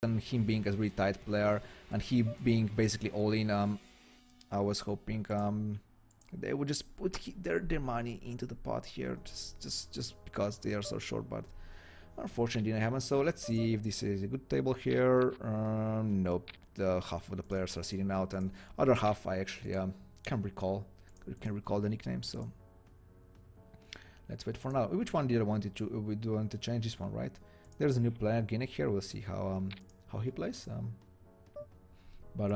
and him being a really tight player and he being basically all in, I was hoping they would just put their money into the pot here just because they are so short, but unfortunately didn't happen. So let's see if this is a good table here. Nope, the half of the players are sitting out and other half I actually can recall the nickname, so let's wait for now. Which one did I want to we do want to change? This one, right? There's a new player, Guinea here. We'll see how he plays. But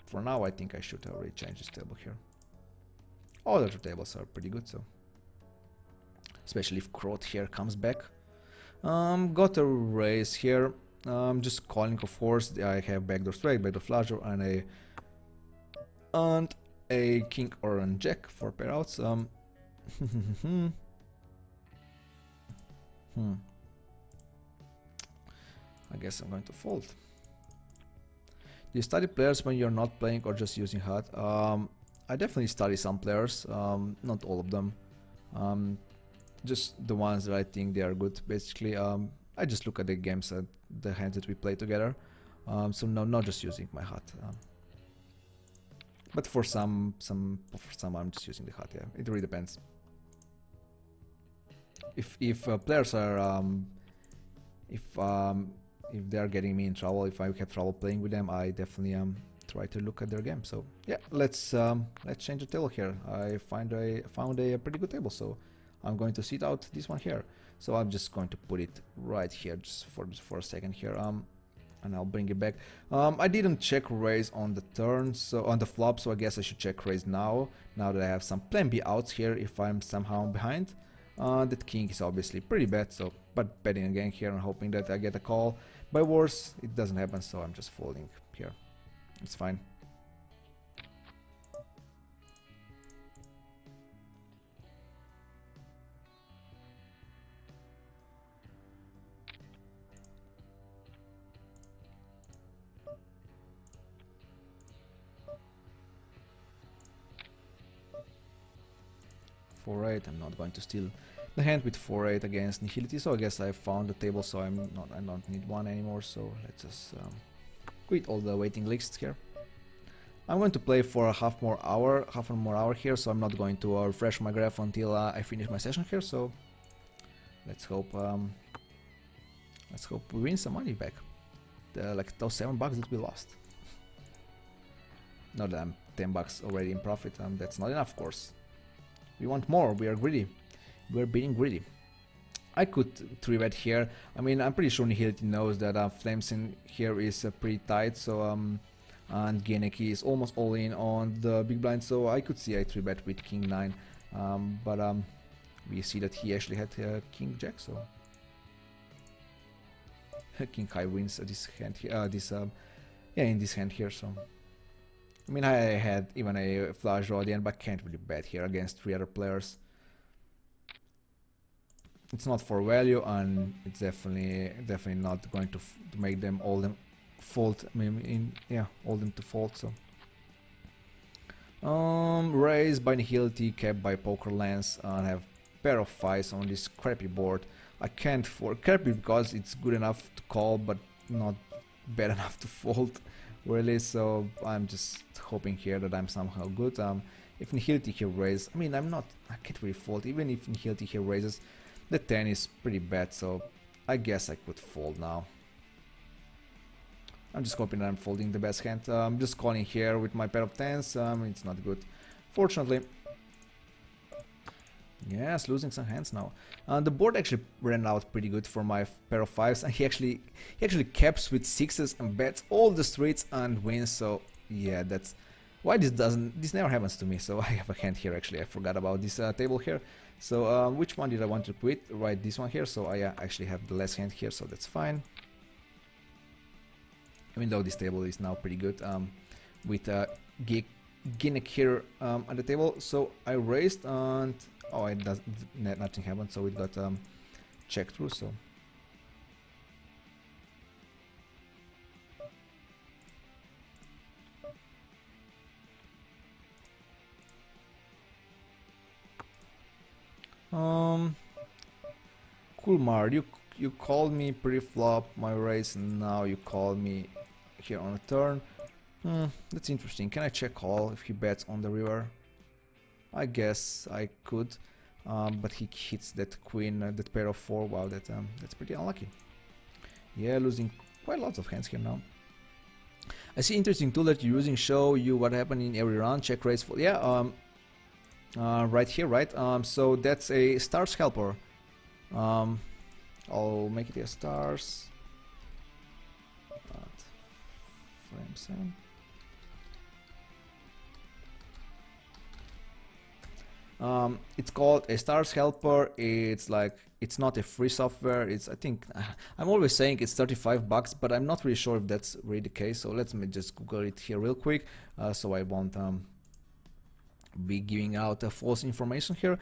for now, I think I should already change this table here. All the other tables are pretty good, so especially if Crot here comes back. Got a raise here. Just calling, of course. I have backdoor straight, backdoor flush draw, and a king or a jack for pair outs. I guess I'm going to fold. Do you study players when you're not playing or just using HUD? I definitely study some players, not all of them. Just the ones that I think they are good. Basically, I just look at the games and the hands that we play together. So no, not just using my HUD. But for some I'm just using the HUD. Yeah, it really depends. If players are if they are getting me in trouble, if I have trouble playing with them, I definitely try to look at their game. So yeah, let's change the table here. I found a pretty good table, so I'm going to sit out this one here. So I'm just going to put it right here just for a second here, and I'll bring it back. I didn't check raise on the turn, so on the flop, so I guess I should check raise now that I have some plan B outs here if I'm somehow behind. That king is obviously pretty bad, so but betting again here and hoping that I get a call. By worse, it doesn't happen, so I'm just folding here. It's fine. (4-8), I'm not going to steal the hand with 4-8 against Nihility, so I guess I found the table, so I don't need one anymore, so let's just quit all the waiting lists here. I'm going to play for half more hour here, so I'm not going to refresh my graph until I finish my session here, so let's hope we win some money back. Like those $7 that we lost. Not that I'm $10 already in profit, that's not enough, of course. We want more, we are greedy. We're being greedy. I could 3-bet here. I mean, I'm pretty sure Nihility knows that Flames in here is pretty tight, so and Geneki is almost all in on the big blind, so I could see a 3-bet with King 9, but we see that he actually had King Jack, so King High wins this hand here. In this hand here, so I mean, I had even a flush draw at the end, but can't really bet here against 3 other players. It's not for value, and it's definitely not going to make them all them fold. I mean, all them to fold. So raised by Nihility, kept by Poker Lens, and have pair of 5s on this crappy board. I can't fold crappy because it's good enough to call, but not bad enough to fold. Really, so I'm just hoping here that I'm somehow good. If Nihility here raises, I mean, I can't really fold. Even if Nihility here raises, the 10 is pretty bad, so I guess I could fold now. I'm just hoping that I'm folding the best hand. I'm just calling here with my pair of 10s. It's not good, fortunately. Yes, losing some hands now. The board actually ran out pretty good for my pair of 5s, and he actually caps with 6s and bets all the streets and wins. So yeah, that's why this never happens to me. So I have a hand here. Actually, I forgot about this table here. So which one did I want to quit? Right, this one here. So I actually have the last hand here, so that's fine. Even though this table is now pretty good, with Ginnick here at the table. So I raised and nothing happened, so it got checked through. So Kulmar, you called me pre-flop my raise, and now you call me here on a turn. That's interesting. Can I check call if he bets on the river? I guess I could, but he hits that queen, that pair of 4. Wow, that's pretty unlucky. Yeah, losing quite lots of hands here now. I see interesting tool that you're using. Show you what happened in every round. Check raise for right here, right? So that's a stars helper. I'll make it a stars. Frame 7. It's called a stars helper. It's like, it's not a free software. It's, I think, I'm always saying it's 35 bucks, but I'm not really sure if that's really the case. So let's me just Google it here real quick, so I won't be giving out false information here.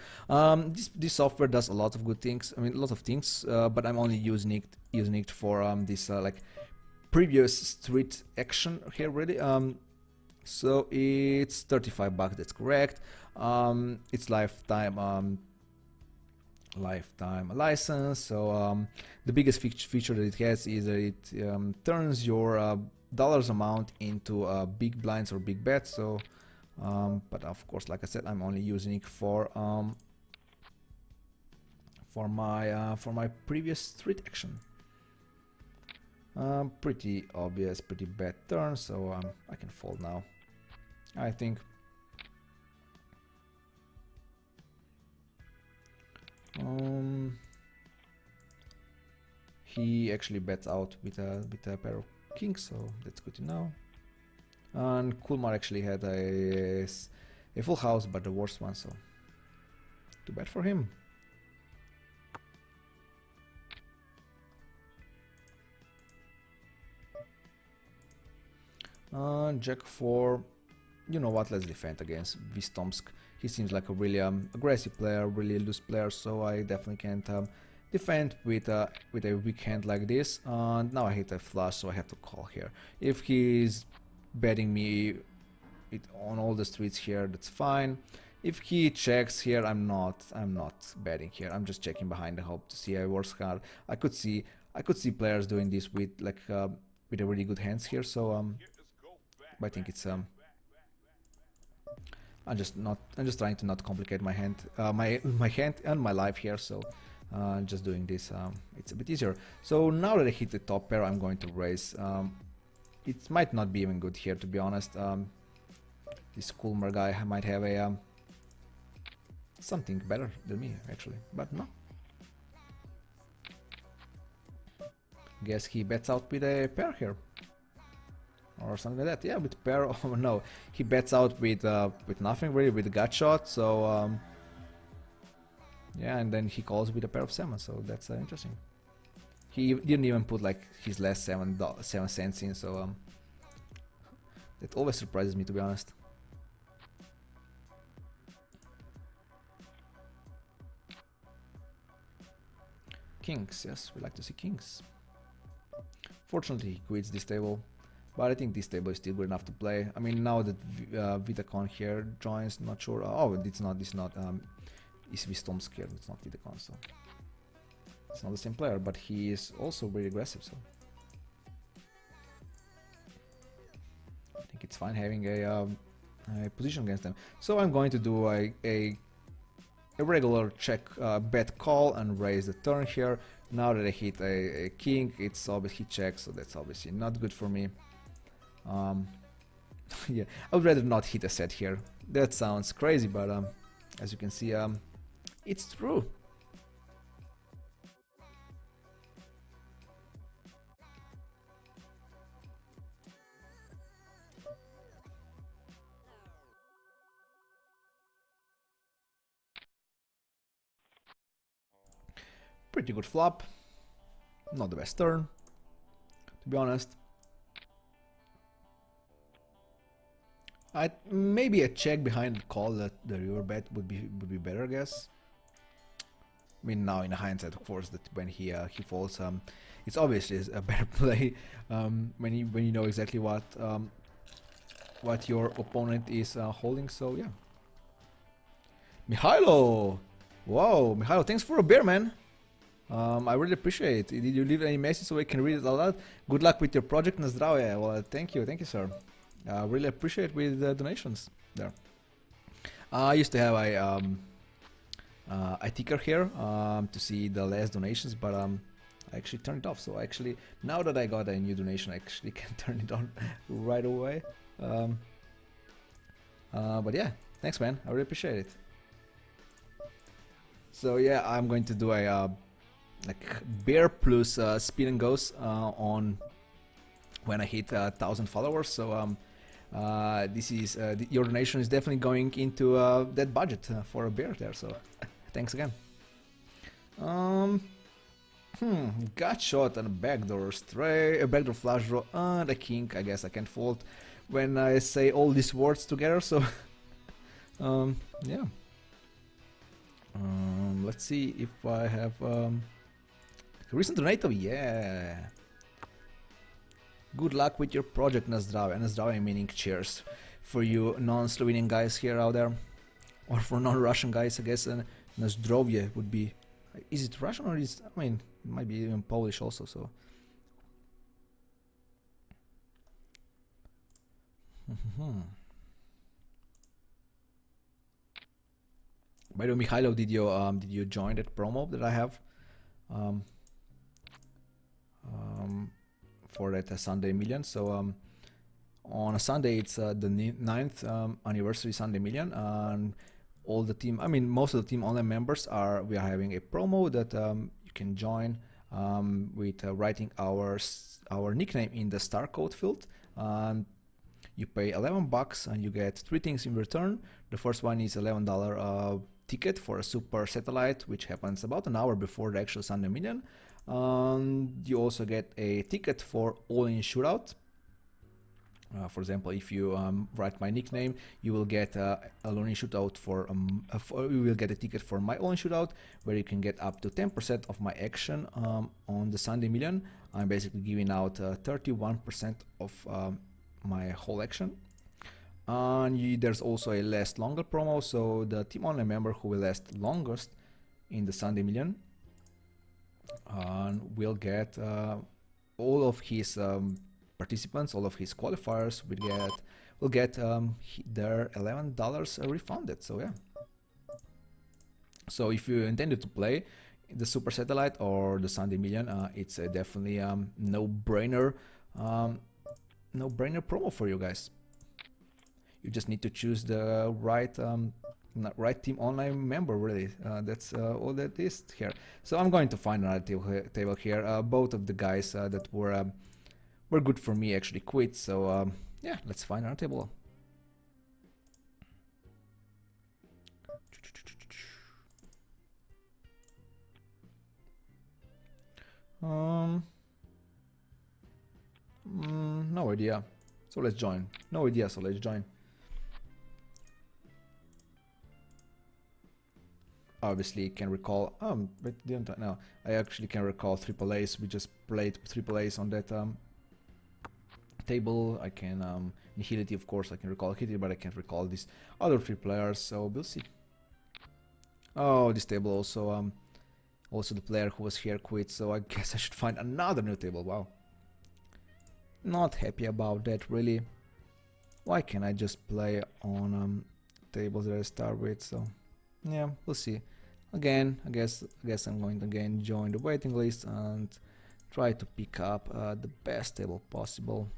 This software does a lot of good things. I mean, a lot of things, but I'm only using it for this like previous street action here, really. So it's 35 bucks. That's correct. It's lifetime license. So the biggest feature that it has is that it turns your dollars amount into big blinds or big bets. So but of course, like I said, I'm only using it for my previous street action. Pretty obvious, pretty bad turn, so I can fold now, I think. He actually bets out with a pair of kings, so that's good to know. And Kulmar actually had a full house, but the worst one, so too bad for him. Jack 4, you know what, let's defend against Vistomsk. He seems like a really aggressive player, really loose player, so I definitely can't defend with a weak hand like this. And now I hit a flush, so I have to call here. If he's betting me on all the streets here, that's fine. If he checks here, I'm not betting here. I'm just checking behind the hope to see how it works hard. I could see players doing this with like with a really good hands here, so but I think it's I'm just trying to not complicate my hand, my hand and my life here, so just doing this, it's a bit easier. So now that I hit the top pair, I'm going to raise. It might not be even good here, to be honest. This Kulmar guy might have a something better than me, actually, but no. Guess he bets out with a pair here, or something like that. Yeah, with pair. Oh no, he bets out with nothing really, with a gut shot. So yeah, and then he calls with a pair of 7. So that's interesting. He didn't even put like his last 7 cents in. So that always surprises me, to be honest. Kings, yes, we like to see kings. Fortunately, he quits this table, but I think this table is still good enough to play. I mean, now that Vitacon here joins, not sure. Oh, it's not it's Vistomsk here, it's not Vitacon, so it's not the same player, but he is also very aggressive, so I think it's fine having a position against them. So I'm going to do a regular check, bet call and raise the turn here. Now that I hit a king, it's obviously he checks, so that's obviously not good for me. Yeah, I would rather not hit a set here. That sounds crazy, but as you can see, it's true. Pretty good flop. Not the best turn, to be honest. Maybe a check behind the call that the river bet would be better, I guess. I mean, now in hindsight, of course, that when he folds, it's obviously a better play when you know exactly what your opponent is holding. So yeah. Mihailo, wow, Mihailo, thanks for a beer, man. I really appreciate it. Did you leave any message so I can read it aloud? Good luck with your project, na zdravje. Well, thank you, sir. Really appreciate with the donations there. I used to have a ticker here to see the last donations, but I actually turned it off. So actually, now that I got a new donation, I actually can turn it on right away. But yeah, thanks, man. I really appreciate it. So yeah, I'm going to do a like bear plus spin and goes on when I hit 1,000 followers. So this is your donation is definitely going into that budget for a bear there. So thanks again. Gut shot and a backdoor stray, a backdoor flush draw, and a king. I guess I can't fold when I say all these words together. So yeah. Let's see if I have recent donato. Yeah. Good luck with your project, na zdravje. Na zdravje meaning cheers for you non-Slovenian guys here out there, or for non-Russian guys, I guess. And na zdravje would be. Is it Russian or is? I mean, it might be even Polish also. So. By the way, Mikhailo, did you join that promo that I have for that Sunday Million? So on a Sunday it's the 9th anniversary Sunday Million, and all the team, I mean most of the team online members we are having a promo that you can join with writing our nickname in the star code field, and you pay $11 and you get 3 things in return. The first one is $11 ticket for a super satellite, which happens about an hour before the actual Sunday Million. You also get a ticket for all-in shootout. For example, if you write my nickname, you will get a all-in shootout you will get a ticket for my all-in shootout, where you can get up to 10% of my action on the Sunday Million. I'm basically giving out 31% of my whole action. And there's also a last longer promo, so the team online member who will last longest in the Sunday Million will get all of his participants, all of his qualifiers will get their $11 refunded. So yeah. So if you intended to play the Super Satellite or the Sunday Million, it's definitely no-brainer promo for you guys. You just need to choose the right team online member, really. That's all that is here. So I'm going to find another table here. Both of the guys that were good for me actually quit. So yeah, let's find another table. No idea. So let's join. No idea. So let's join. Obviously can recall, but didn't know. I actually can recall triple A's. We just played triple A's on that table. I can Nihility, of course, I can recall Hitty, but I can't recall these other 3 players, so we'll see. Oh, this table also the player who was here quit, so I guess I should find another new table. Wow. Not happy about that, really. Why can't I just play on tables that I start with? So yeah, we'll see. Again, I guess I'm going to again join the waiting list and try to pick up the best table possible.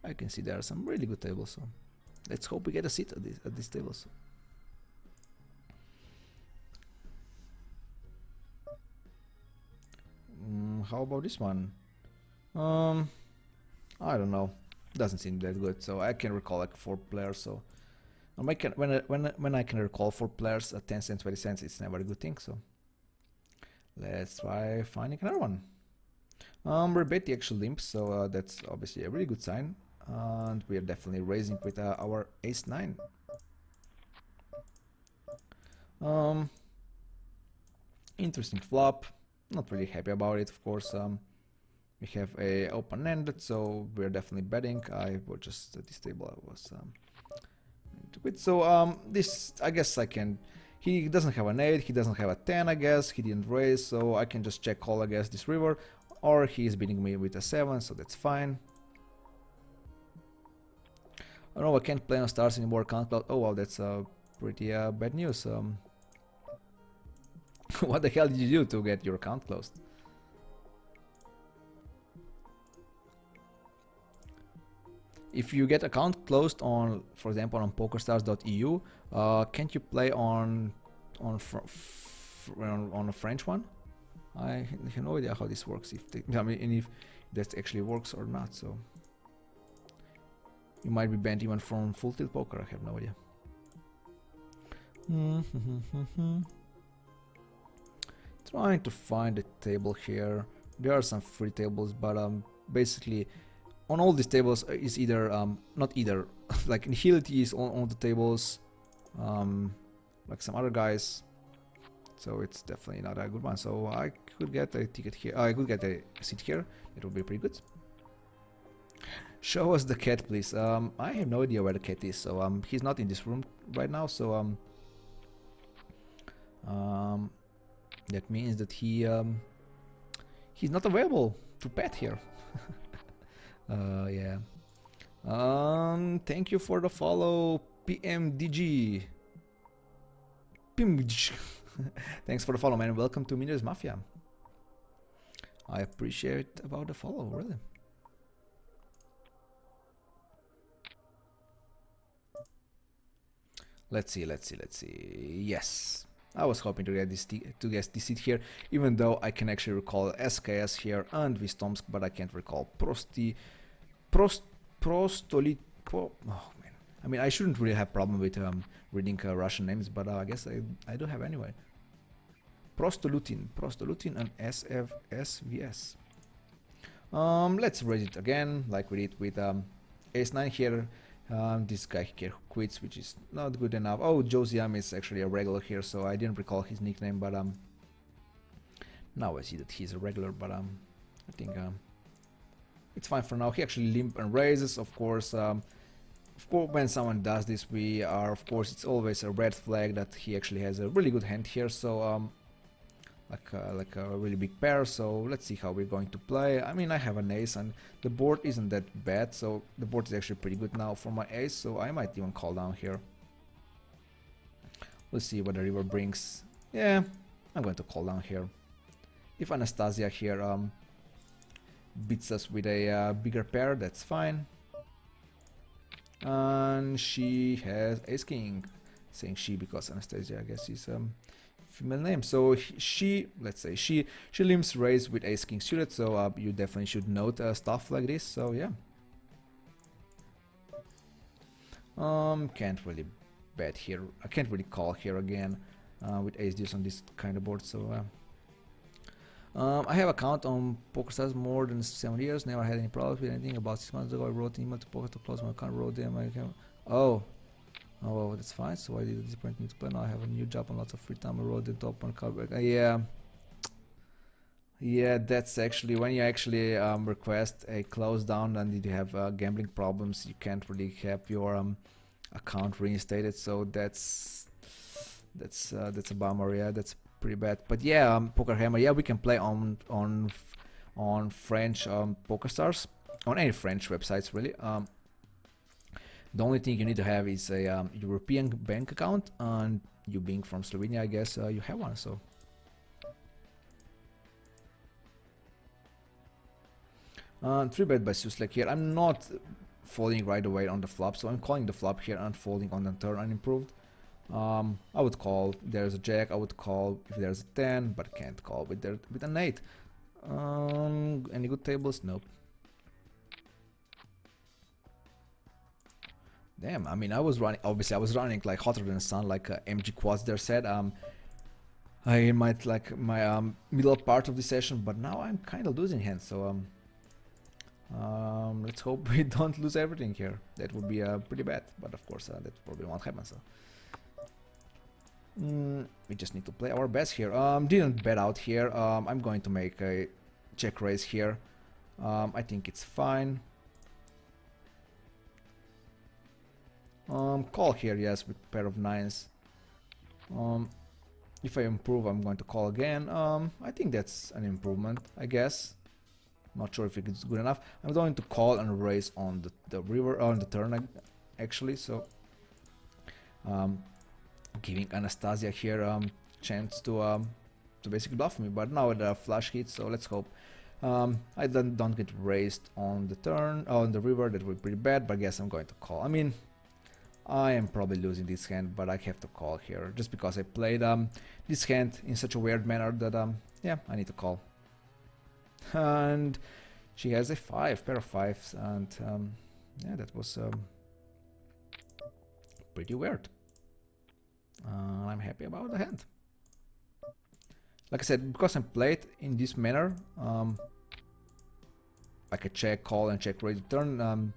I can see there are some really good tables, so let's hope we get a seat at these tables. How about this one? I don't know. Doesn't seem that good. So I can recall like 4 players. So when I can recall 4 players at 10 cents, 20 cents, it's never a good thing. So let's try finding another one. Rebeti actually limps, so that's obviously a really good sign. And we are definitely raising with our ace-9. Interesting flop. Not really happy about it, of course. We have a open-ended, so we're definitely betting. I will just this table I was quit. So this, I guess I can He doesn't have an 8, he doesn't have a 10, I guess. He didn't raise, so I can just check call, I guess, this river. Or he is beating me with a 7, so that's fine. Oh no, I can't play on stars anymore. Can't cloud. Oh wow, that's pretty bad news. What the hell did you do to get your account closed? If you get account closed on, for example, on PokerStars.eu, can't you play on a French one? I have no idea how this works. If I mean, and if that actually works or not. So you might be banned even from Full Tilt Poker. I have no idea. Trying to find a table here. There are some free tables, but basically on all these tables is either not either like Nihility is on the tables, like some other guys. So it's definitely not a good one. So I could get a ticket here. I could get a seat here. It would be pretty good. Show us the cat, please. I have no idea where the cat is. So he's not in this room right now. So that means that he's not available to pet here. Yeah. Thank you for the follow, PMDG. PMDG. Thanks for the follow, man. Welcome to Millionaires Mafia. I appreciate about the follow, really. Let's see. Yes, I was hoping to get this seat here, even though I can actually recall SKS here and Vistomsk, but I can't recall Prostolit. Oh man, I mean I shouldn't really have problem with reading Russian names, but I guess I do have anyway. Prostolutin and SFSVS. Let's raise it again, like we did with Ace-9 here. This guy here quits, which is not good enough. Oh, Josiam is actually a regular here, so I didn't recall his nickname, but now I see that he's a regular, but I think it's fine for now. He actually limp and raises, of course. When someone does this, it's always a red flag that he actually has a really good hand here. So like a really big pair. So let's see how we're going to play. I mean, I have an ace and the board isn't that bad, so the board is actually pretty good now for my ace, so I might even call down here. We'll see what the river brings. Yeah, I'm going to call down here. If Anastasia here beats us with a bigger pair, that's fine. And she has ace king. Saying she because Anastasia, I guess, is female name. So let's say she limps raise with ace king suited, so you definitely should note stuff like this. So yeah, can't really bet here. I can't really call here again with ace deuce on this kind of board. So I have account on PokerStars more than 7 years. Never had any problems with anything. About 6 months ago, I wrote an email to Poker to close my account. Wrote them. Oh, well, that's fine. So I did disappoint me to play. Now I have a new job and lots of free time. I wrote the top on card. Yeah, that's actually when you actually request a close down and you have gambling problems. You can't really have your account reinstated. So that's a bummer. Yeah, that's pretty bad. But yeah, Poker Hammer. Yeah, we can play on French PokerStars, on any French websites really. The only thing you need to have is a European bank account, and you being from Slovenia, I guess you have one. So three bet by Suslek here. I'm not folding right away on the flop, so I'm calling the flop here and folding on the turn unimproved. I would call if there's a jack. I would call if there's a 10, but can't call with an 8. Any good tables? Nope. Damn, I mean, obviously I was running like hotter than the sun, like MG Quads there said. I might like my middle part of the session, but now I'm kind of losing hands, so let's hope we don't lose everything here. That would be pretty bad, but of course that probably won't happen, so. We just need to play our best here. Didn't bet out here. I'm going to make a check raise here. I think it's fine. Call here, yes, with pair of 9s. If I improve, I'm going to call again. I think that's an improvement, I guess. Not sure if it's good enough. I'm going to call and raise on the river, on the turn actually. So giving Anastasia here chance to basically bluff me. But now there are flush hits, so let's hope I don't get raised on the turn, on the river. That would be pretty bad, but I guess I'm going to call. I mean, I am probably losing this hand, but I have to call here just because I played this hand in such a weird manner that yeah, I need to call. And she has a pair of fives, and yeah, that was pretty weird. I'm happy about the hand. Like I said, because I played in this manner, I could check, call, and check raise the turn.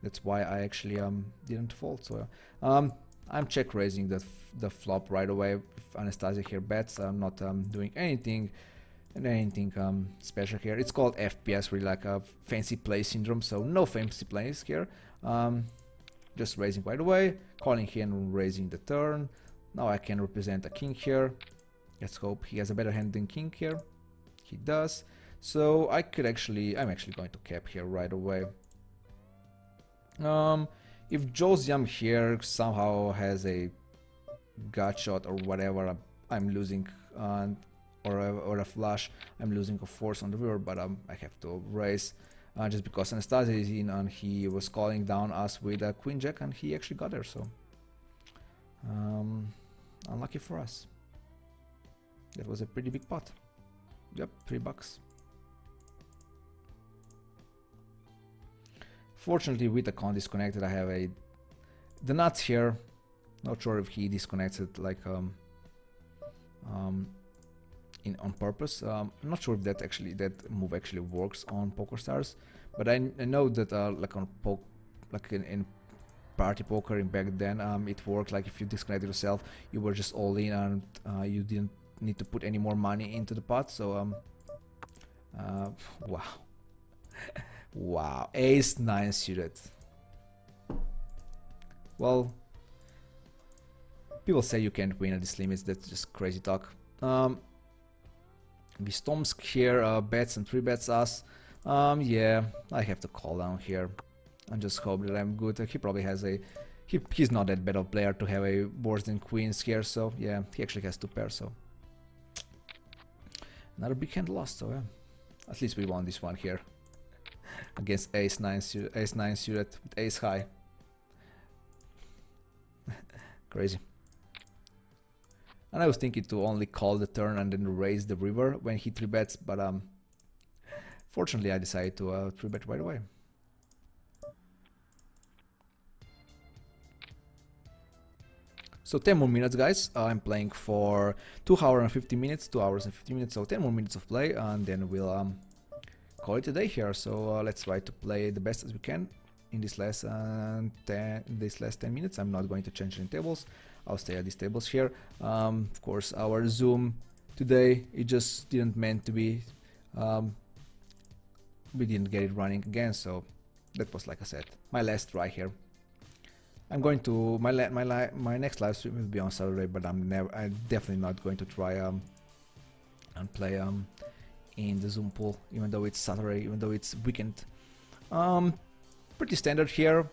That's why I actually didn't fold. So I'm check raising the flop right away. If Anastasia here bets, I'm not doing anything special here. It's called FPS, really, like a fancy play syndrome. So no fancy plays here. Just raising right away, calling here and raising the turn. Now I can represent a king here. Let's hope he has a better hand than king here. He does. So I'm actually going to cap here right away. If Joe's Yum here somehow has a gut shot or whatever, I'm losing, or a flush, I'm losing a force on the river, but I have to raise just because Anastasia is in and he was calling down us with a queen jack and he actually got there. So unlucky for us. That was a pretty big pot. Yep, $3. Fortunately, with the con disconnected, I have the nuts here. Not sure if he disconnects it like on purpose. I'm not sure if that move actually works on PokerStars, but I know that like on in party poker in back then, it worked. Like if you disconnected yourself, you were just all in and you didn't need to put any more money into the pot. So wow. Wow, ace-9 suited. Well, people say you can't win at these limits. That's just crazy talk. Vistomsk here bets and 3-bets us. Yeah, I have to call down here and just hope that I'm good. He probably has he's not that bad of a player to have a worse than queens here. So yeah, he actually has 2 pairs. So another big hand lost. So yeah, at least we won this one here. Against ace-9 suited with ace high. Crazy. And I was thinking to only call the turn and then raise the river when he 3-bets, but fortunately I decided to 3-bet right away. So 10 more minutes, guys. I'm playing for 2 hours and 50 minutes, 2 hours and 50 minutes, so 10 more minutes of play, and then we'll call it a day here. So let's try to play the best as we can in this last 10 minutes. I'm not going to change any tables. I'll stay at these tables here. Of course, our Zoom today, it just didn't meant to be. We didn't get it running again, so that was, like I said, my last try here. I'm going to my next live stream will be on Saturday, but I'm definitely not going to try and play in the Zoom pool, even though it's Saturday, even though it's weekend. Pretty standard here,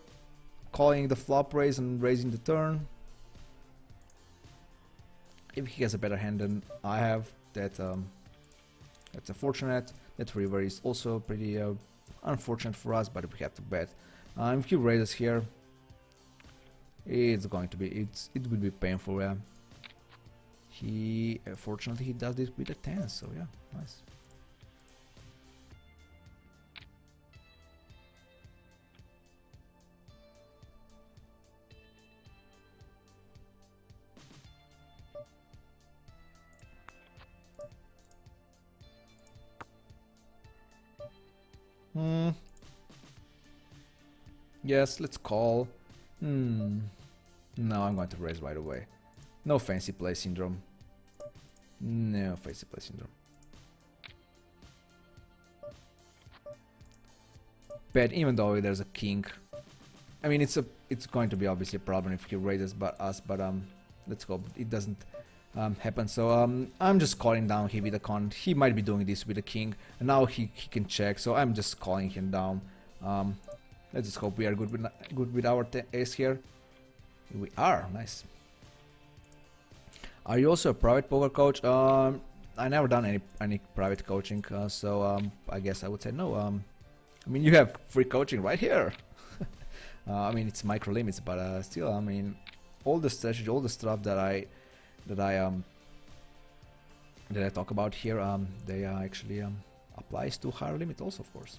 calling the flop raise and raising the turn. If he has a better hand than I have, that's unfortunate. That river is also pretty unfortunate for us, but we have to bet. If he raises here, it's going to be it will be painful. Yeah. Fortunately he does this with a 10, so yeah, nice. Yes, let's call. No, I'm going to raise right away. No fancy play syndrome. No fancy play syndrome. Bet, even though there's a king. I mean, it's going to be obviously a problem if he raises us, but let's hope it doesn't happen. So I'm just calling down here with the con. He might be doing this with the king, and now he can check. So I'm just calling him down. Let's just hope we are good with our ace here. We are nice. Are you also a private poker coach? I never done any private coaching, so I guess I would say no. I mean, you have free coaching right here. I mean, it's micro limits, but still, I mean, all the strategy, all the stuff that I talk about here, they actually applies to higher limit also, of course.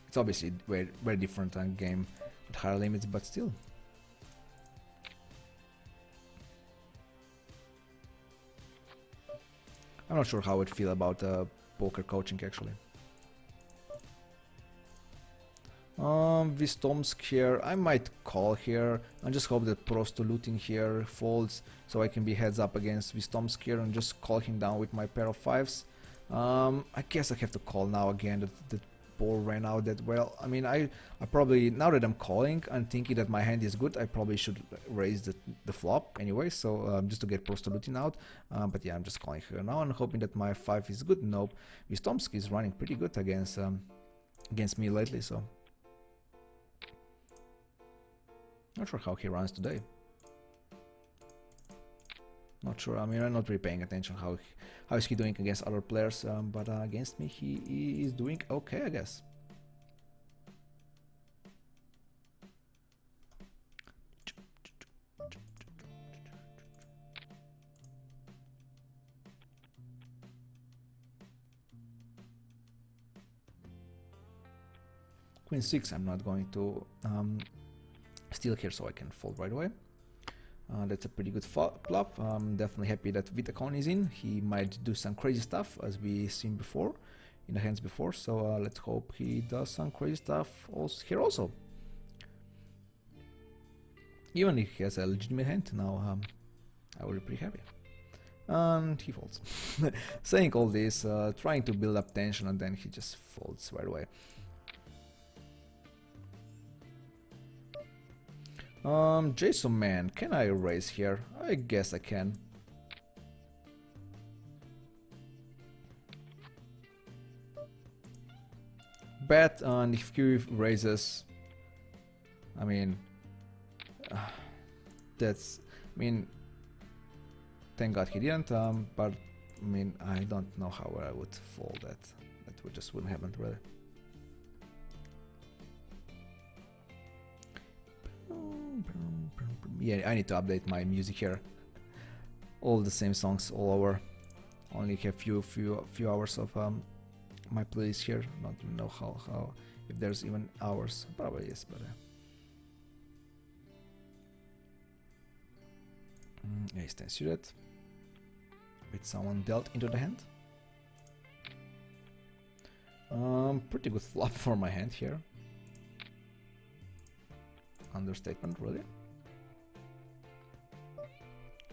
It's obviously very different game with higher limits, but still. I'm not sure how I'd feel about poker coaching actually. Vistomsk here, I might call here and just hope that Prostolutin here folds so I can be heads up against Vistomsk here and just call him down with my pair of fives. I guess I have to call now again that the board ran out that well. I mean, I probably, now that I'm calling and thinking that my hand is good, I probably should raise the flop anyway, so just to get Prostolutin out. But yeah, I'm just calling here now and hoping that my 5 is good. Nope, Vistomsk is running pretty good against me lately, so not sure how he runs today. Not sure. I mean, I'm not really paying attention how is he doing against other players, but against me he is doing okay, I guess. Queen 6, I'm not going to steal here, so I can fold right away. That's a pretty good flop. I'm definitely happy that Vitakon is in. He might do some crazy stuff as we seen before in the hands before, so let's hope he does some crazy stuff also here also. Even if he has a legitimate hand now, I will be pretty happy. And he folds. Saying all this, trying to build up tension, and then he just folds right away. Jason man, can I raise here? I guess I can. Bet, and if he raises, I mean, that's, I mean, thank God he didn't, but I mean, I don't know how I would fold that. That just wouldn't happen really. Yeah, I need to update my music here. All the same songs all over. Only have few hours of my playlist here. Don't even know how if there's even hours. Probably yes, but ace 10 suited with someone dealt into the hand. Pretty good flop for my hand here. Understatement, really.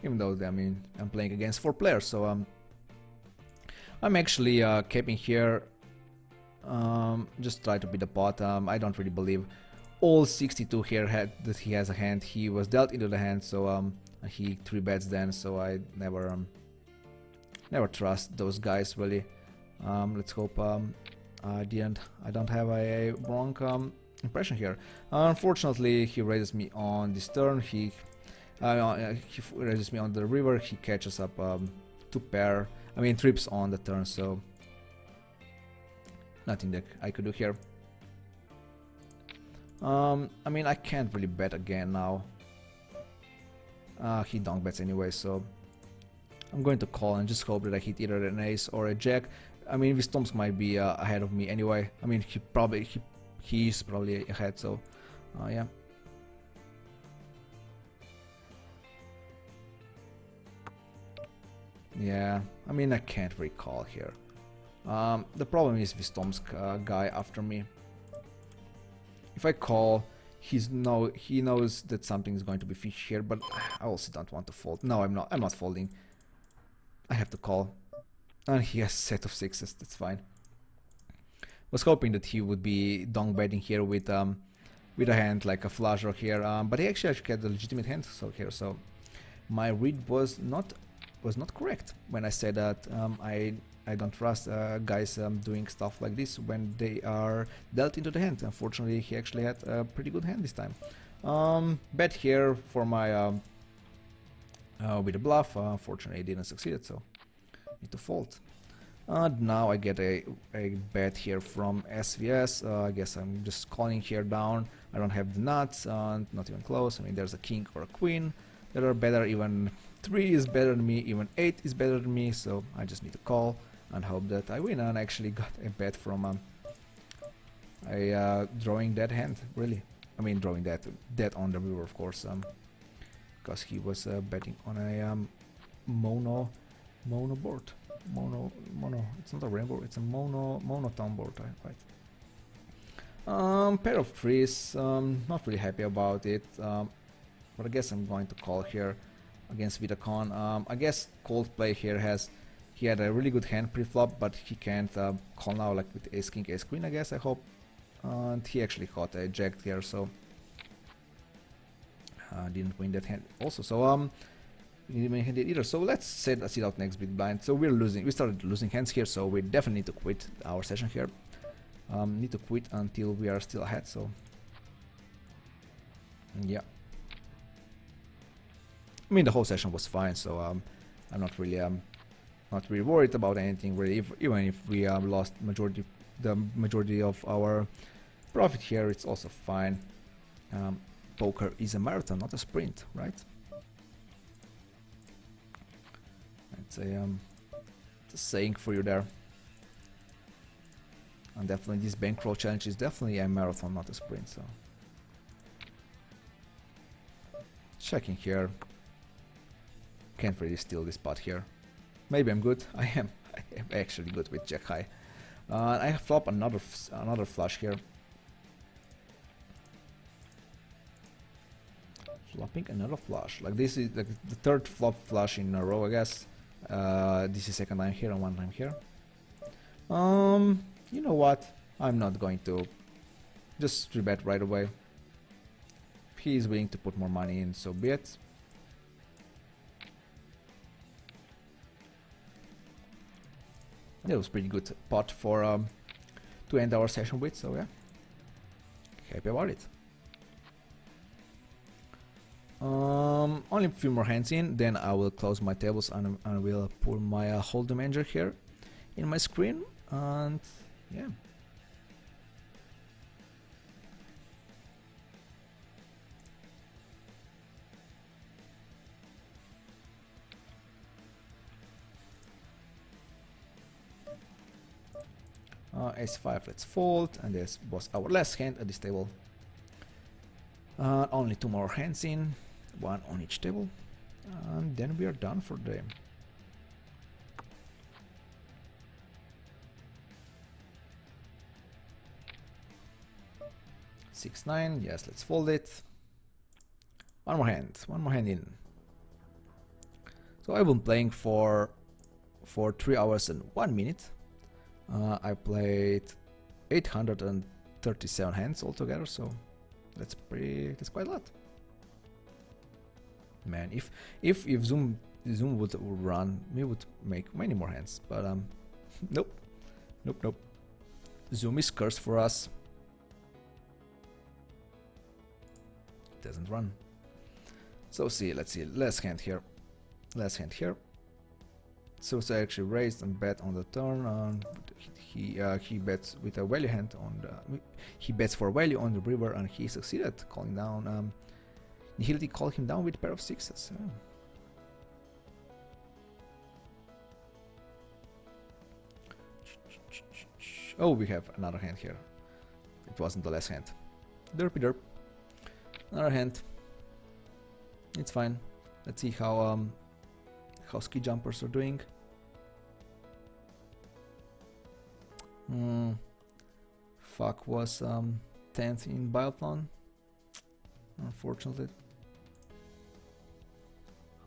Even though, I mean, I'm playing against 4 players, so I'm actually keeping here. Just try to beat the pot. I don't really believe all 62 here that he has a hand. He was dealt into the hand, so he 3-bets then. So I never trust those guys really. Let's hope I don't have a wrong impression here. Unfortunately, he raises me on this turn. He raises me on the river. He catches up 2 pair. I mean, trips on the turn, so nothing that I could do here. I mean, I can't really bet again now. He donk bets anyway, so I'm going to call and just hope that I hit either an ace or a jack. I mean, Vistomsk might be ahead of me anyway. I mean, he's probably ahead, so yeah. Yeah, I mean, I can't recall here. The problem is Vistomsk guy after me. If I call, he knows that something is going to be fishy here, but I also don't want to fold. No, I'm not folding. I have to call. And he has a set of 6s, that's fine. Was hoping that he would be donk betting here with with a hand like a flush draw here, but he actually had a legitimate hand so here, so my read was not correct when I said that I don't trust guys doing stuff like this when they are dealt into the hand. Unfortunately, he actually had a pretty good hand this time. Bet here for my with a bluff. Unfortunately, it didn't succeed, so need to fold. Now I get a bet here from SVS. I guess I'm just calling here down. I don't have the nuts, not even close. I mean, there's a king or a queen that are better. Even 3 is better than me, even 8 is better than me, so I just need to call and hope that I win. And I actually got a bet from drawing that hand, really. I mean, drawing that on the river, of course, because he was betting on a mono board. Mono, it's not a rainbow, it's a monotone board, right? Pair of trees, not really happy about it, but I guess I'm going to call here against Vitacon. I guess Coldplay here he had a really good hand pre-flop, but he can't call now like with ace king, ace queen, I guess, I hope. And he actually caught a jack here, so didn't win that hand also, so didn't win hand either. So let's sit out next big blind. So we started losing hands here, so we definitely need to quit our session here. Need to quit until we are still ahead, so yeah. I mean, the whole session was fine, so I'm not really worried about anything really. Even if we lost the majority of our profit here, it's also fine. Poker is a marathon, not a sprint, right? It's a saying for you there. And definitely this bankroll challenge is definitely a marathon, not a sprint, so checking here. Can't really steal this pot here. Maybe I'm good. I am actually good with jack high. I flop another flush here. Flopping another flush. Like this is like the third flop flush in a row, I guess. This is second time here and one time here. You know what? I'm not going to just rebet right away. If he is willing to put more money in, so be it. That was pretty good pot for to end our session with, so yeah, happy about it. Only a few more hands in, then I will close my tables and I will pull my hold'em manager here in my screen, and yeah. Ace5, let's fold, and this was our last hand at this table. Only 2 more hands in, 1 on each table, and then we are done for the day. Six, 9, yes, let's fold it. One more hand in. So I've been playing for 3 hours and 1 minute. I played 837 hands altogether, so that's quite a lot. Man, if Zoom would run, we would make many more hands, but nope. Zoom is cursed for us. It doesn't run. So let's see, last hand here. So I actually raised and bet on the turn. He bets with a value hand on the. He bets for value on the river, and he succeeded calling down. Nihility called him down with a pair of 6s. Oh, we have another hand here. It wasn't the last hand. Derpy derp. Another hand. It's fine. Let's see how ski jumpers are doing. Fuck was 10th in biathlon. Unfortunately.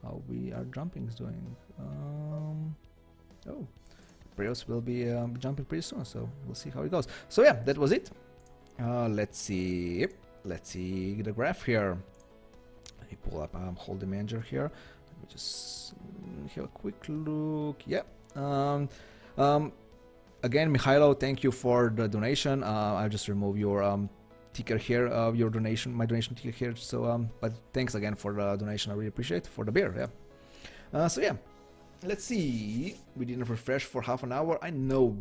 How we are jumping is doing. Oh, Prius will be jumping pretty soon, so we'll see how it goes. So yeah, that was it. Let's see. let's see the graph here. Let me pull up Holding Manager here. Let me just have a quick look. Yeah. Again, Mihailo, thank you for the donation. I'll just remove your ticker here, your donation, my donation ticker here. So, but thanks again for the donation. I really appreciate it, for the beer. Yeah. So yeah, let's see. We didn't refresh for half an hour. I know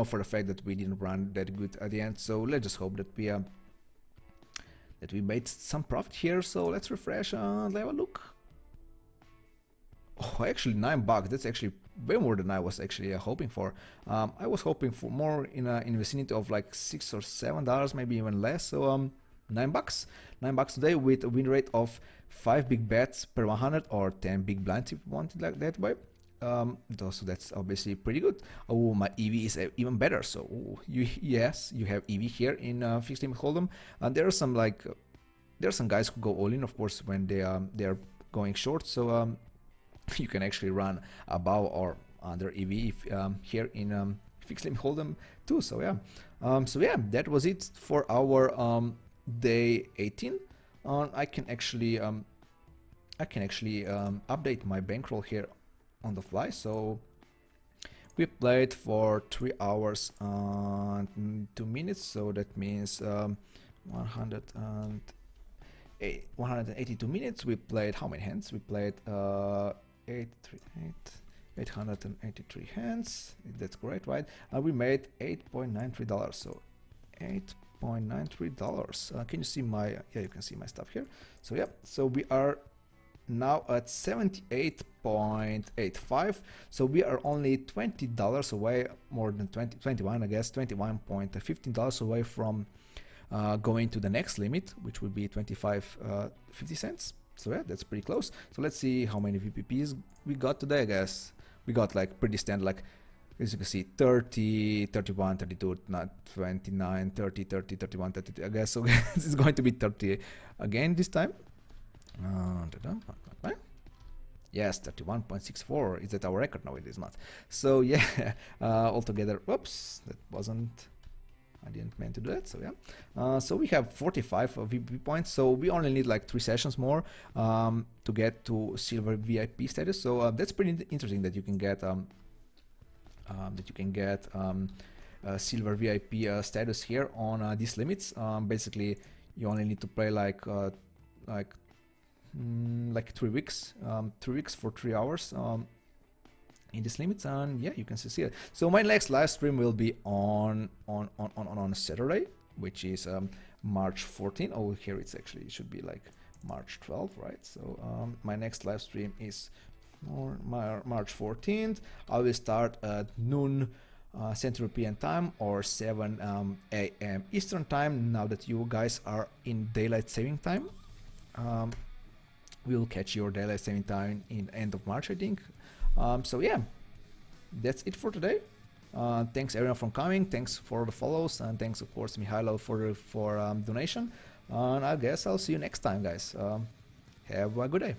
for the fact that we didn't run that good at the end. So let's just hope that we made some profit here. So let's refresh and have a look. Oh, actually $9. That's actually way more than I was actually hoping for. I was hoping for more in the vicinity of like $6 or $7, maybe even less. So $9. $9 today with a win rate of 5 big bets per 100 or 10 big blinds if you want it like that way. So that's obviously pretty good. Oh, my EV is even better. So you have EV here in fixed limit hold'em, and there are some guys who go all in, of course, when they are going short. So you can actually run above or under EV if, here in fixed limit hold'em too. So yeah, that was it for our day 18. I can actually update my bankroll here on the fly. So we played for 3 hours and 2 minutes, so that means 182 minutes. We played how many hands? We played 883 hands. That's great, right? We made $8.93. So $8.93. Can you see my? Yeah, you can see my stuff here. So yeah, so we are now at 78.85. So we are only $20 away, more than 21, I guess, $21.15 away from going to the next limit, which would be 25.50 cents. So yeah, that's pretty close. So let's see how many VPPs we got today. I guess we got like pretty standard, like as you can see, 30, 31, 32, not 29, 30, 30, 31, 32. I guess so. It's going to be 30 again this time. Yes, 31.64. Is that our record? No, it is not. So yeah, altogether, whoops, that wasn't, I didn't mean to do that. So yeah, so we have 45 VP points. So we only need like 3 sessions more to get to silver VIP status. So that's pretty interesting that you can get silver VIP status here on these limits. Basically, you only need to play like 3 weeks, 3 weeks for 3 hours in these limits, and yeah, you can see it. So my next live stream will be on Saturday, which is March 14. Oh, here it should be like March 12th, right? So my next live stream is for March 14th. I will start at noon Central European time or 7 a.m. Eastern time. Now that you guys are in daylight saving time, we'll catch your daylight saving time in end of March, I think. So yeah, that's it for today. Thanks everyone for coming. Thanks for the follows, and thanks of course Mihailo for donation. And I guess I'll see you next time, guys. Have a good day.